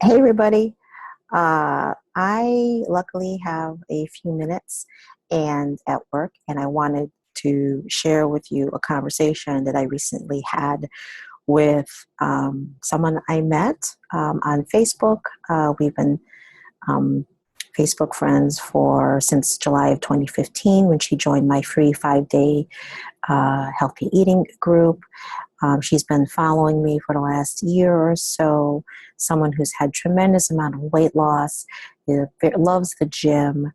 Hey, everybody. I luckily have a few minutes and at work, and I wanted to share with you a conversation that I recently had with someone I met on Facebook. We've been um, Facebook friends for since July of 2015 when she joined my free 5-day healthy eating group. She's been following me for the last year or so, someone who's had tremendous amount of weight loss, loves the gym,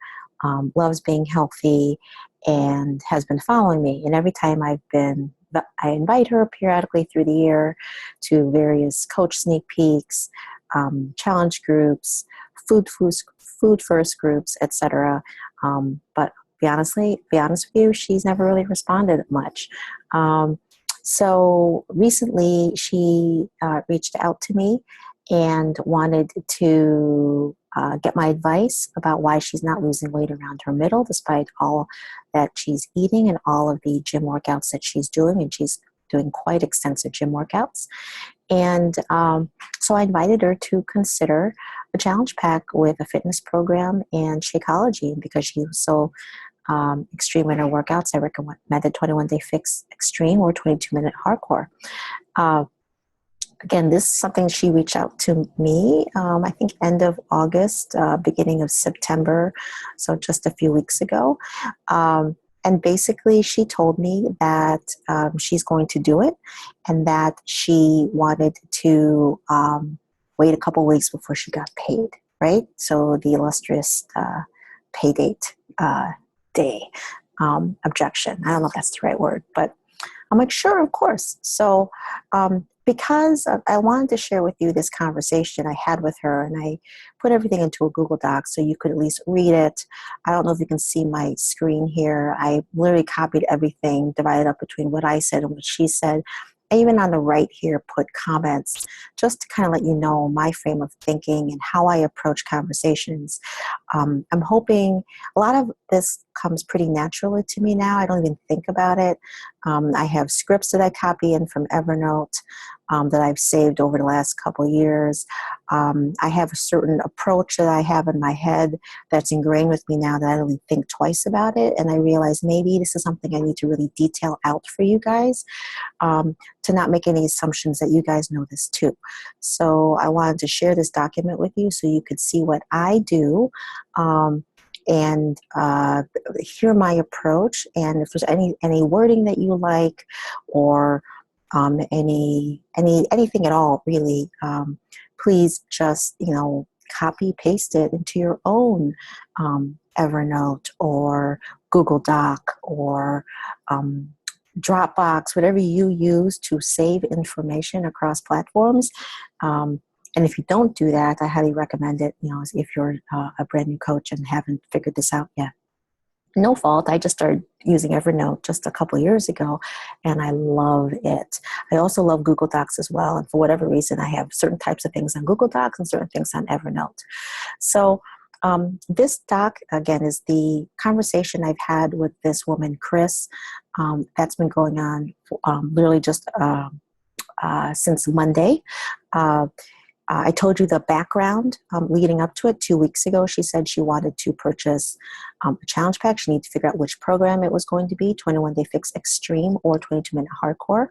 loves being healthy, and has been following me. And every time I invite her periodically through the year to various coach sneak peeks, challenge groups, food first groups, etc. But be honest with you, she's never really responded much. So recently she reached out to me and wanted to get my advice about why she's not losing weight around her middle, despite all that she's eating and all of the gym workouts that she's doing. And she's doing quite extensive gym workouts. And so I invited her to consider a challenge pack with a fitness program and Shakeology, because she was so extreme in her workouts. I recommended 21-day fix extreme or 22-minute hardcore. Again, this is something she reached out to me, I think end of August, beginning of September, so just a few weeks ago. And basically she told me that she's going to do it and that she wanted to wait a couple weeks before she got paid, right? So the illustrious pay date day objection. I don't know if that's the right word, but I'm like, sure, of course. So because I wanted to share with you this conversation I had with her, and I put everything into a Google Doc so you could at least read it. I don't know if you can see my screen here. I literally copied everything, divided up between what I said and what she said. I even on the right here put comments just to kind of let you know my frame of thinking and how I approach conversations. I'm hoping a lot of this comes pretty naturally to me now. I don't even think about it. I have scripts that I copy in from Evernote that I've saved over the last couple of years. I have a certain approach that I have in my head that's ingrained with me now that I don't even think twice about it. And I realize maybe this is something I need to really detail out for you guys, to not make any assumptions that you guys know this too. So I wanted to share this document with you so you could see what I do. And hear my approach, and if there's any wording that you like, or anything at all, really, please just copy paste it into your own Evernote or Google Doc or Dropbox, whatever you use to save information across platforms. And if you don't do that, I highly recommend it, if you're a brand new coach and haven't figured this out yet. No fault. I just started using Evernote just a couple of years ago, and I love it. I also love Google Docs as well. And for whatever reason, I have certain types of things on Google Docs and certain things on Evernote. So this doc, again, is the conversation I've had with this woman, Chris. That's been going on literally just since Monday. I told you the background leading up to it 2 weeks ago. She said she wanted to purchase a challenge pack. She needed to figure out which program it was going to be, 21-day fix extreme or 22-minute hardcore.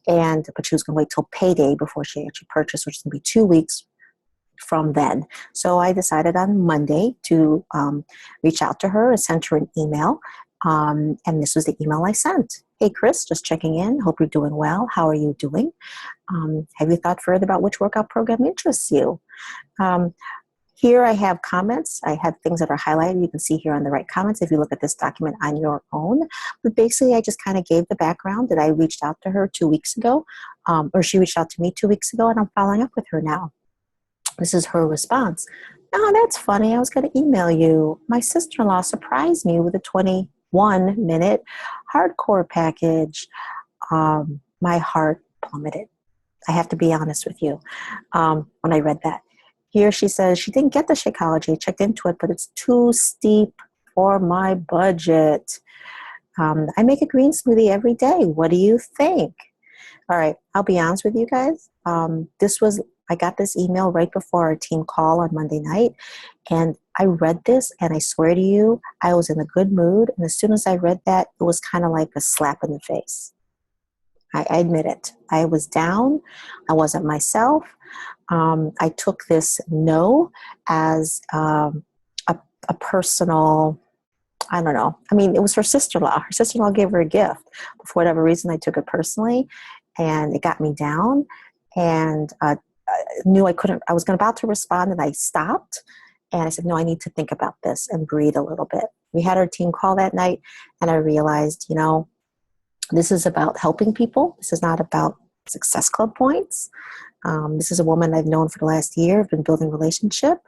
But she was going to wait till payday before she actually purchased, which is going to be 2 weeks from then. So I decided on Monday to reach out to her and send her an email. And this was the email I sent. Hey, Chris, just checking in. Hope you're doing well. How are you doing? Have you thought further about which workout program interests you? Here I have comments. I have things that are highlighted. You can see here on the right comments if you look at this document on your own. But basically, I just kind of gave the background that I reached out to her 2 weeks ago, or she reached out to me 2 weeks ago, and I'm following up with her now. This is her response. Oh, that's funny. I was going to email you. My sister-in-law surprised me with a 21-minute hardcore package. My heart plummeted. I have to be honest with you when I read that. Here she says she didn't get the Shakeology, checked into it, but it's too steep for my budget. I make a green smoothie every day. What do you think? All right, I'll be honest with you guys. I got this email right before our team call on Monday night, and I read this, and I swear to you, I was in a good mood. And as soon as I read that, it was kind of like a slap in the face. I admit it. I was down. I wasn't myself. I took this no as a personal, I don't know. I mean, it was her sister-in-law. Her sister-in-law gave her a gift. But for whatever reason, I took it personally, and it got me down. And I knew I couldn't. I was about to respond, and I stopped. And I said, no, I need to think about this and breathe a little bit. We had our team call that night, and I realized, this is about helping people. This is not about Success Club points. This is a woman I've known for the last year. I've been building a relationship.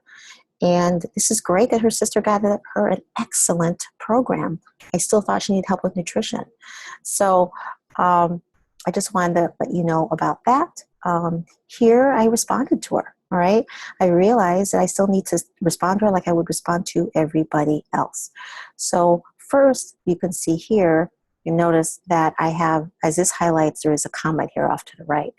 And this is great that her sister got her an excellent program. I still thought she needed help with nutrition. So I just wanted to let you know about that. Here, I responded to her. All right. I realized that I still need to respond to her like I would respond to everybody else. So first, you can see here, you notice that I have, as this highlights, there is a comment here off to the right.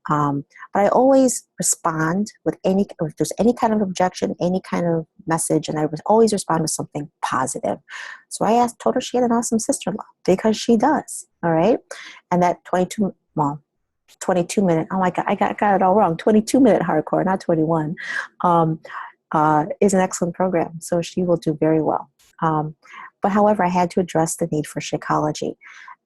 But I always respond with if there's any kind of objection, any kind of message, and I would always respond with something positive. So I told her she had an awesome sister-in-law, because she does. All right. And that 22-minute, oh my God, I got it all wrong. 22-minute hardcore, not 21, is an excellent program. So she will do very well. But however, I had to address the need for Shakeology.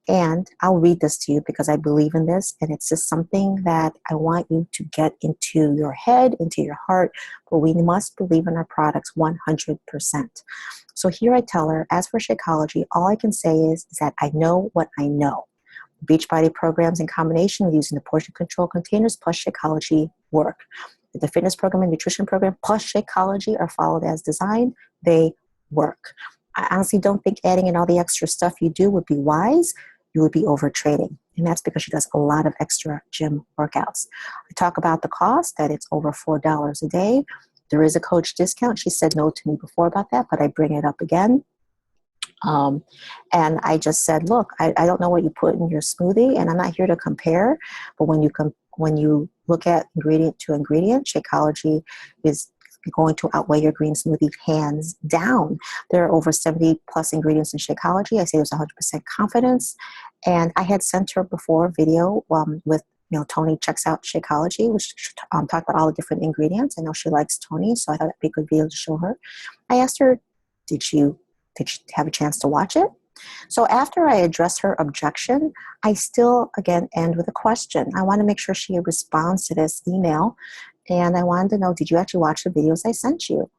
And I'll read this to you because I believe in this. And it's just something that I want you to get into your head, into your heart. But we must believe in our products 100%. So here I tell her, as for Shakeology, all I can say is that I know what I know. Beachbody programs in combination with using the portion control containers plus Shakeology work. If the fitness program and nutrition program plus Shakeology are followed as designed, they work. I honestly don't think adding in all the extra stuff you do would be wise. You would be overtraining. And that's because she does a lot of extra gym workouts. I talk about the cost, that it's over $4 a day. There is a coach discount. She said no to me before about that, but I bring it up again. And I just said, look, I don't know what you put in your smoothie, and I'm not here to compare, but when you look at ingredient to ingredient, Shakeology is going to outweigh your green smoothie hands down. There are over 70 plus ingredients in Shakeology. I say there's 100% confidence. And I had sent her before a video with, Tony checks out Shakeology, which talked about all the different ingredients. I know she likes Tony, so I thought it'd be a good video to show her. I asked her, did she have a chance to watch it? So after I address her objection, I still, again, end with a question. I want to make sure she responds to this email. And I wanted to know, did you actually watch the videos I sent you?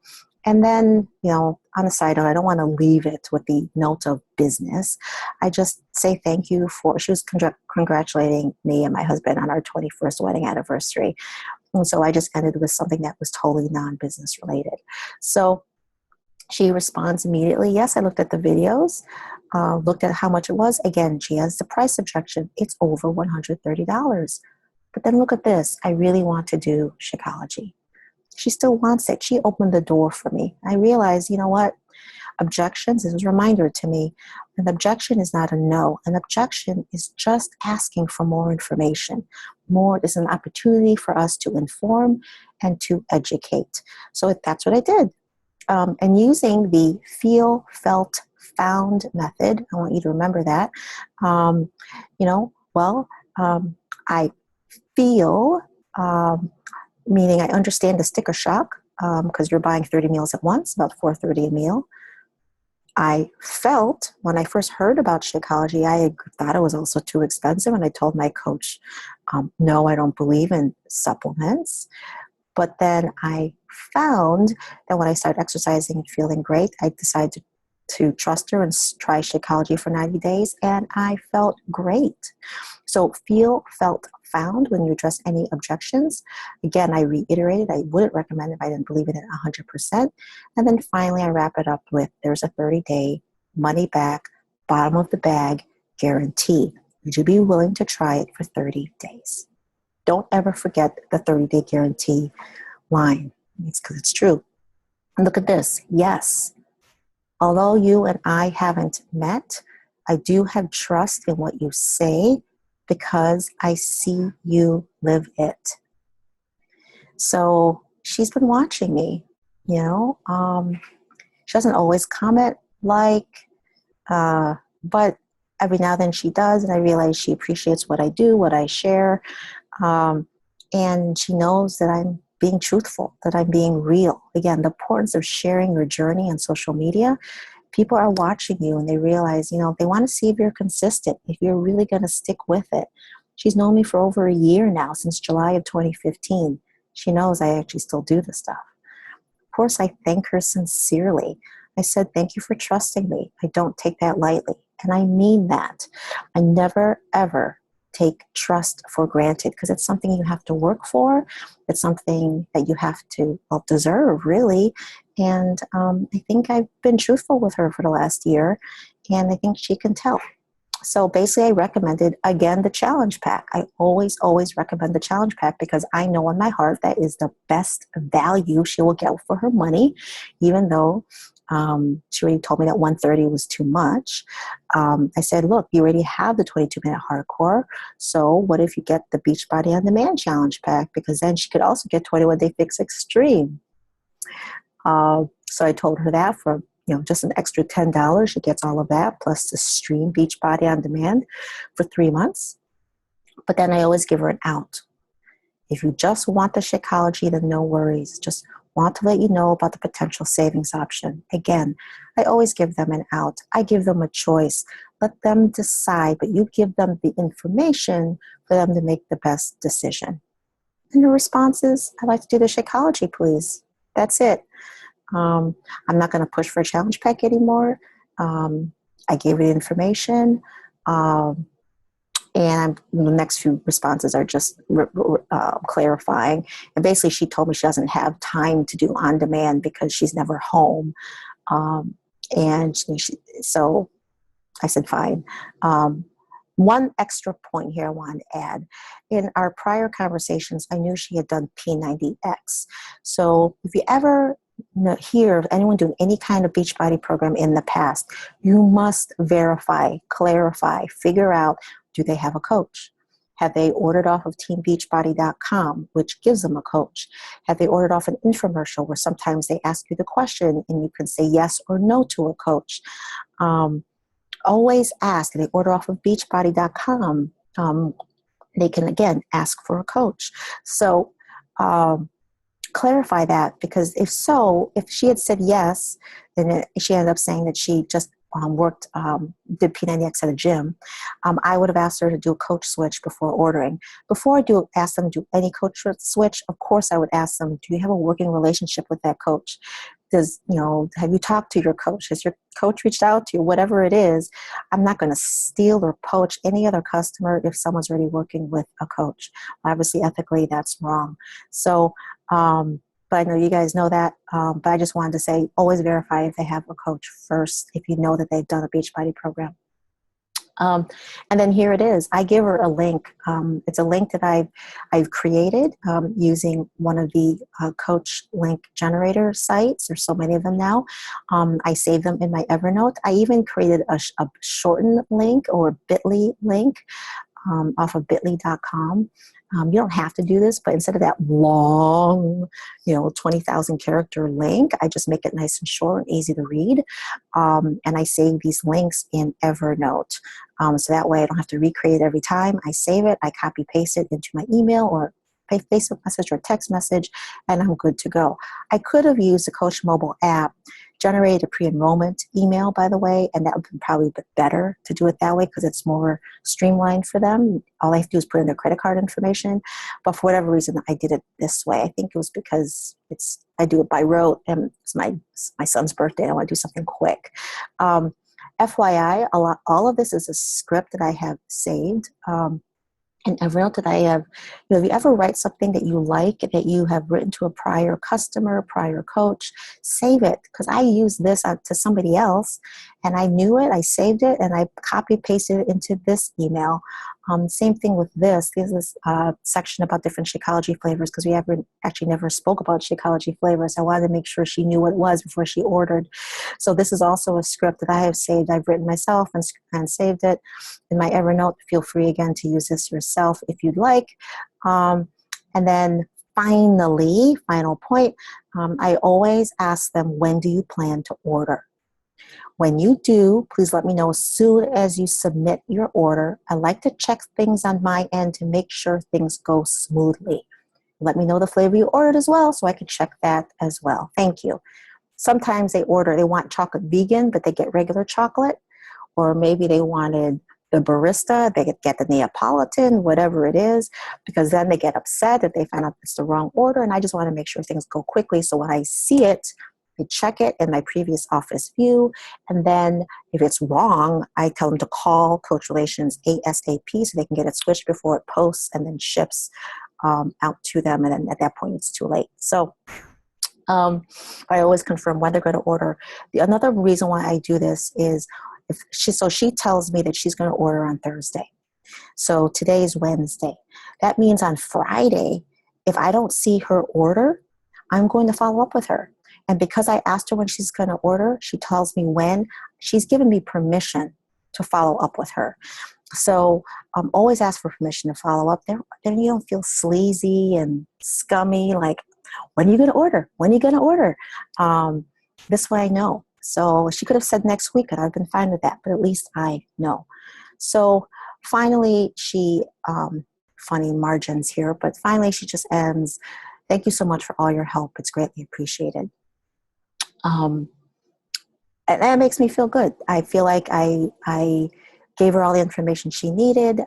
And then, on a side note, I don't want to leave it with the note of business. I just say thank you she was congratulating me and my husband on our 21st wedding anniversary. And so I just ended with something that was totally non-business related. So she responds immediately, yes, I looked at the videos, looked at how much it was. Again, she has the price objection. It's over $130. But then look at this. I really want to do Shakeology. She still wants it. She opened the door for me. I realized, you know what? Objections is a reminder to me. An objection is not a no. An objection is just asking for more information. More is an opportunity for us to inform and to educate. So that's what I did. And using the feel, felt, found method, I want you to remember that. I feel, meaning I understand the sticker shock, because you're buying 30 meals at once, about $4.30 a meal. I felt, when I first heard about Shakeology, I thought it was also too expensive, and I told my coach, no, I don't believe in supplements. But then I found that when I started exercising and feeling great, I decided to trust her and try Shakeology for 90 days, and I felt great. So feel, felt, found when you address any objections. Again, I reiterated, I wouldn't recommend if I didn't believe in it 100%. And then finally, I wrap it up with, there's a 30-day money back, bottom of the bag guarantee. Would you be willing to try it for 30 days? Don't ever forget the 30-day guarantee line. It's because it's true. And look at this. Yes, although you and I haven't met, I do have trust in what you say because I see you live it. So she's been watching me, you know. She doesn't always comment like, but every now and then she does, and I realize she appreciates what I do, what I share, um, and she knows that I'm being truthful, that I'm being real. Again, the importance of sharing your journey on social media. People are watching you, and they realize, they want to see if you're consistent, if you're really going to stick with it. She's known me for over a year now, since July of 2015. She knows I actually still do this stuff. Of course, I thank her sincerely. I said, thank you for trusting me. I don't take that lightly. And I mean that. I never, ever take trust for granted, because it's something you have to work for. It's something that you have to deserve, really. And I think I've been truthful with her for the last year, and I think she can tell. So basically, I recommended, again, the challenge pack. I always, always recommend the challenge pack, because I know in my heart that is the best value she will get for her money, even though she already told me that 130 was too much. I said, look, you already have the 22-minute hardcore, so what if you get the Beachbody On Demand challenge pack? Because then she could also get 21-day fix extreme. So I told her that for just an extra $10, she gets all of that, plus the stream Beachbody On Demand for 3 months. But then I always give her an out. If you just want the Shakeology, then no worries. Just want to let you know about the potential savings option. Again, I always give them an out. I give them a choice. Let them decide, but you give them the information for them to make the best decision. And the response is, I'd like to do the Shakeology, please. That's it. I'm not going to push for a challenge pack anymore. I gave her the information. And the next few responses are just clarifying. And basically, she told me she doesn't have time to do on demand because she's never home. So I said, fine. One extra point here I wanted to add. In our prior conversations, I knew she had done P90X. So if you ever hear of anyone doing any kind of Beachbody program in the past, you must verify, clarify, figure out, do they have a coach? Have they ordered off of teambeachbody.com, which gives them a coach? Have they ordered off an infomercial where sometimes they ask you the question and you can say yes or no to a coach? Always ask. If they order off of beachbody.com, they can, again, ask for a coach. So clarify that, because if she had said yes, then she ended up saying that she just did P90X at a gym, I would have asked her to do a coach switch before ordering. Before I ask them to do any coach switch, of course I would ask them, do you have a working relationship with that coach? Have you talked to your coach? Has your coach reached out to you? Whatever it is, I'm not going to steal or poach any other customer if someone's already working with a coach. Obviously, ethically, that's wrong. So, but I know you guys know that, but I just wanted to say, always verify if they have a coach first, if you know that they've done a Beachbody program. And then here it is. I give her a link. It's a link that I've created using one of the coach link generator sites. There's so many of them now. I save them in my Evernote. I even created a shortened link or bit.ly link off of bit.ly.com. You don't have to do this, but instead of that long, 20,000 character link, I just make it nice and short and easy to read. And I save these links in Evernote. So that way I don't have to recreate it every time. I save it, I copy paste it into my email or Facebook message or text message, and I'm good to go. I could have used the Coach mobile app, generated a pre-enrollment email, by the way, and that would be probably better to do it that way because it's more streamlined for them. All I have to do is put in their credit card information. But for whatever reason, I did it this way. I think it was because I do it by rote, and it's my son's birthday. I want to do something quick. FYI, all of this is a script that I have saved. And Evernote that I have, if you ever write something that you like, that you have written to a prior customer, prior coach, save it, because I used this to somebody else, and I knew it, I saved it, and I copy-pasted it into this email. Same thing with this. There's this section about different Shakeology flavors, because we actually never spoke about Shakeology flavors. I wanted to make sure she knew what it was before she ordered. So this is also a script that I have saved. I've written myself and saved it in my Evernote. Feel free, again, to use this yourself if you'd like. And then finally, final point, I always ask them, when do you plan to order? When you do, please let me know as soon as you submit your order. I like to check things on my end to make sure things go smoothly. Let me know the flavor you ordered as well so I can check that as well. Thank you. Sometimes they want chocolate vegan, but they get regular chocolate. Or maybe they wanted the barista, they get the Neapolitan, whatever it is, because then they get upset if they find out it's the wrong order. And I just want to make sure things go quickly. So when I see it, I check it in my previous office view. And then if it's wrong, I tell them to call Coach Relations ASAP so they can get it switched before it posts and then ships out to them. And then at that point, it's too late. So I always confirm when they're going to order. Another reason why I do this is she tells me that she's going to order on Thursday. So today is Wednesday. That means on Friday, if I don't see her order, I'm going to follow up with her. And because I asked her when she's going to order, she tells me when. She's given me permission to follow up with her. So always ask for permission to follow up. Then you don't feel sleazy and scummy, like, when are you going to order? When are you going to order? This way I know. So she could have said next week, and I've been fine with that, but at least I know. So finally, funny margins here, but finally she just ends, thank you so much for all your help. It's greatly appreciated. And that makes me feel good. I feel like I gave her all the information she needed.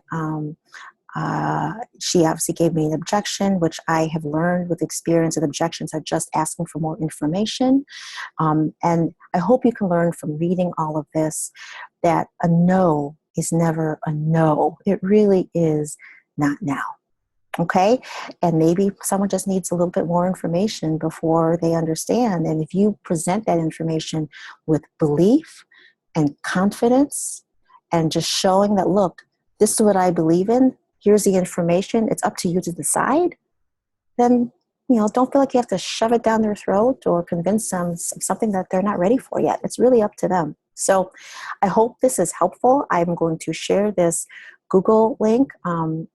She obviously gave me an objection, which I have learned with experience that objections are just asking for more information. And I hope you can learn from reading all of this that a no is never a no. It really is not now. Okay? And maybe someone just needs a little bit more information before they understand. And if you present that information with belief and confidence and just showing that, look, this is what I believe in, here's the information, it's up to you to decide, then, don't feel like you have to shove it down their throat or convince them of something that they're not ready for yet. It's really up to them. So I hope this is helpful. I'm going to share this Google link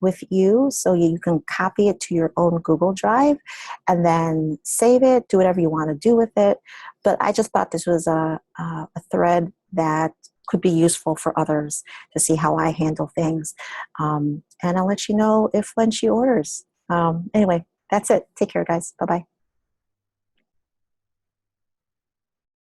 with you so you can copy it to your own Google Drive and then save it, do whatever you want to do with it. But I just thought this was a thread that could be useful for others to see how I handle things. And I'll let you know when she orders. Anyway, that's it. Take care, guys. Bye-bye.